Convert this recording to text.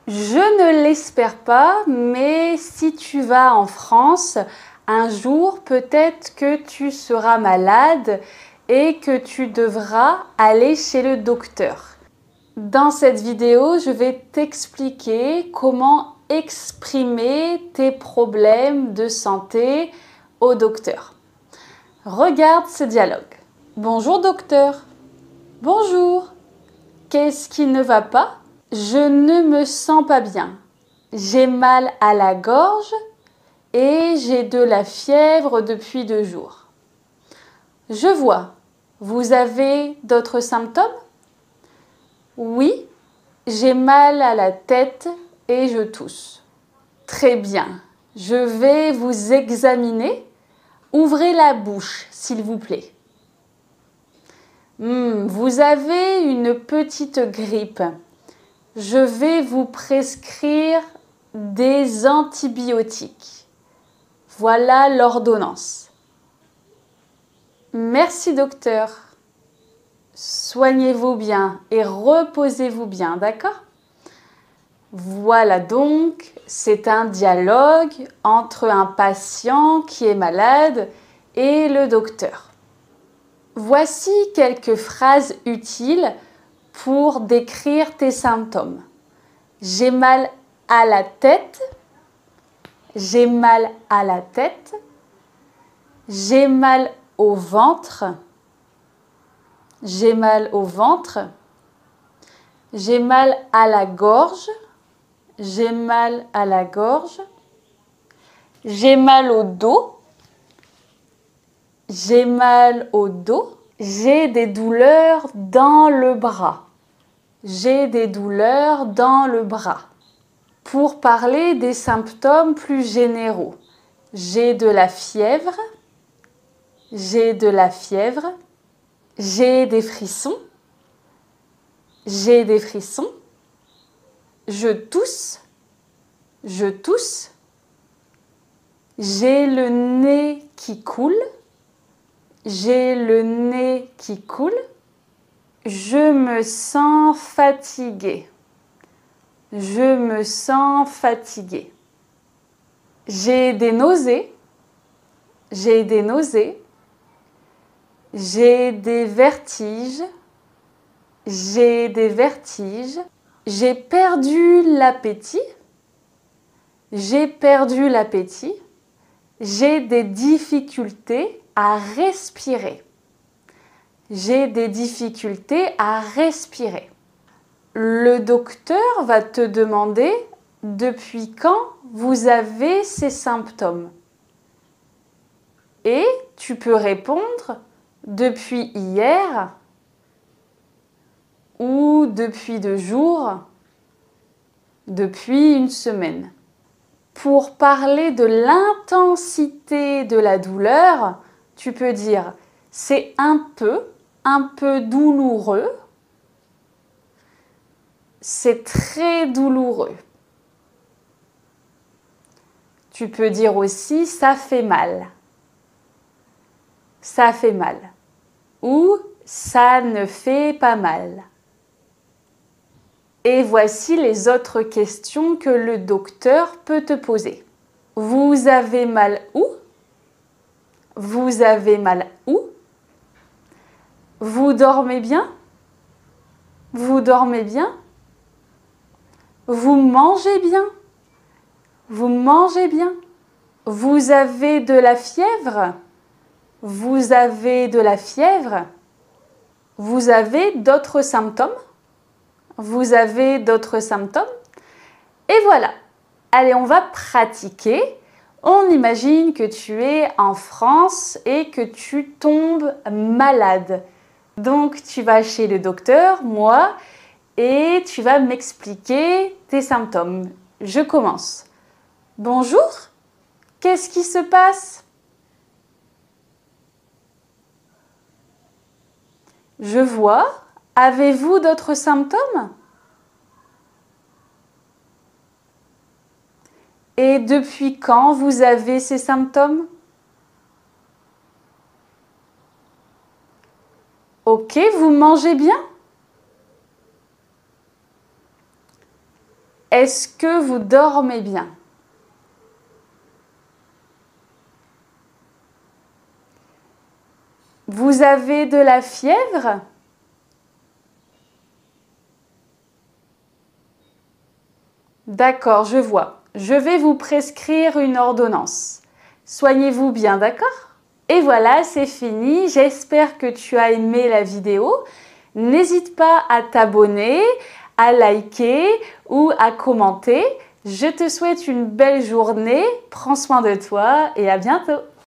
Je ne l'espère pas, mais si tu vas en France, un jour, peut-être que tu seras malade et que tu devras aller chez le docteur. Dans cette vidéo, je vais t'expliquer comment exprimer tes problèmes de santé au docteur. Regarde ce dialogue. Bonjour docteur. Bonjour. Qu'est-ce qui ne va pas? Je ne me sens pas bien. J'ai mal à la gorge et j'ai de la fièvre depuis 2 jours. Je vois. Vous avez d'autres symptômes? Oui, j'ai mal à la tête et je tousse. Très bien. Je vais vous examiner. Ouvrez la bouche, s'il vous plaît. Vous avez une petite grippe. Je vais vous prescrire des antibiotiques. Voilà l'ordonnance. Merci docteur. Soignez-vous bien et reposez-vous bien, d'accord? Voilà donc, c'est un dialogue entre un patient qui est malade et le docteur. Voici quelques phrases utiles pour décrire tes symptômes. J'ai mal à la tête. J'ai mal à la tête. J'ai mal au ventre. J'ai mal au ventre. J'ai mal à la gorge. J'ai mal à la gorge. J'ai mal au dos. J'ai mal au dos. J'ai des douleurs dans le bras. J'ai des douleurs dans le bras. Pour parler des symptômes plus généraux, j'ai de la fièvre. J'ai de la fièvre. J'ai des frissons. J'ai des frissons. Je tousse. Je tousse. J'ai le nez qui coule. J'ai le nez qui coule. Je me sens fatiguée. Je me sens fatiguée. J'ai des nausées. J'ai des nausées. J'ai des vertiges. J'ai des vertiges. J'ai perdu l'appétit. J'ai perdu l'appétit. J'ai des difficultés à respirer. J'ai des difficultés à respirer. Le docteur va te demander depuis quand vous avez ces symptômes. Et tu peux répondre depuis hier ou depuis 2 jours, depuis 1 semaine. Pour parler de l'intensité de la douleur, tu peux dire c'est un peu douloureux. C'est très douloureux. Tu peux dire aussi ça fait mal. Ça fait mal. Ou ça ne fait pas mal. Et voici les autres questions que le docteur peut te poser. Vous avez mal où? Vous avez mal où? Vous dormez bien? Vous dormez bien? Vous mangez bien? Vous mangez bien? Vous avez de la fièvre? Vous avez de la fièvre? Vous avez d'autres symptômes? Vous avez d'autres symptômes? Et voilà. Allez, on va pratiquer. On imagine que tu es en France et que tu tombes malade. Donc, tu vas chez le docteur, moi, et tu vas m'expliquer tes symptômes. Je commence. Bonjour, qu'est-ce qui se passe? Je vois. Avez-vous d'autres symptômes? Et depuis quand vous avez ces symptômes? Ok, vous mangez bien? Est-ce que vous dormez bien? Vous avez de la fièvre? D'accord, je vois. Je vais vous prescrire une ordonnance. Soignez-vous bien, d'accord? Et voilà, c'est fini. J'espère que tu as aimé la vidéo. N'hésite pas à t'abonner, à liker ou à commenter. Je te souhaite une belle journée. Prends soin de toi et à bientôt.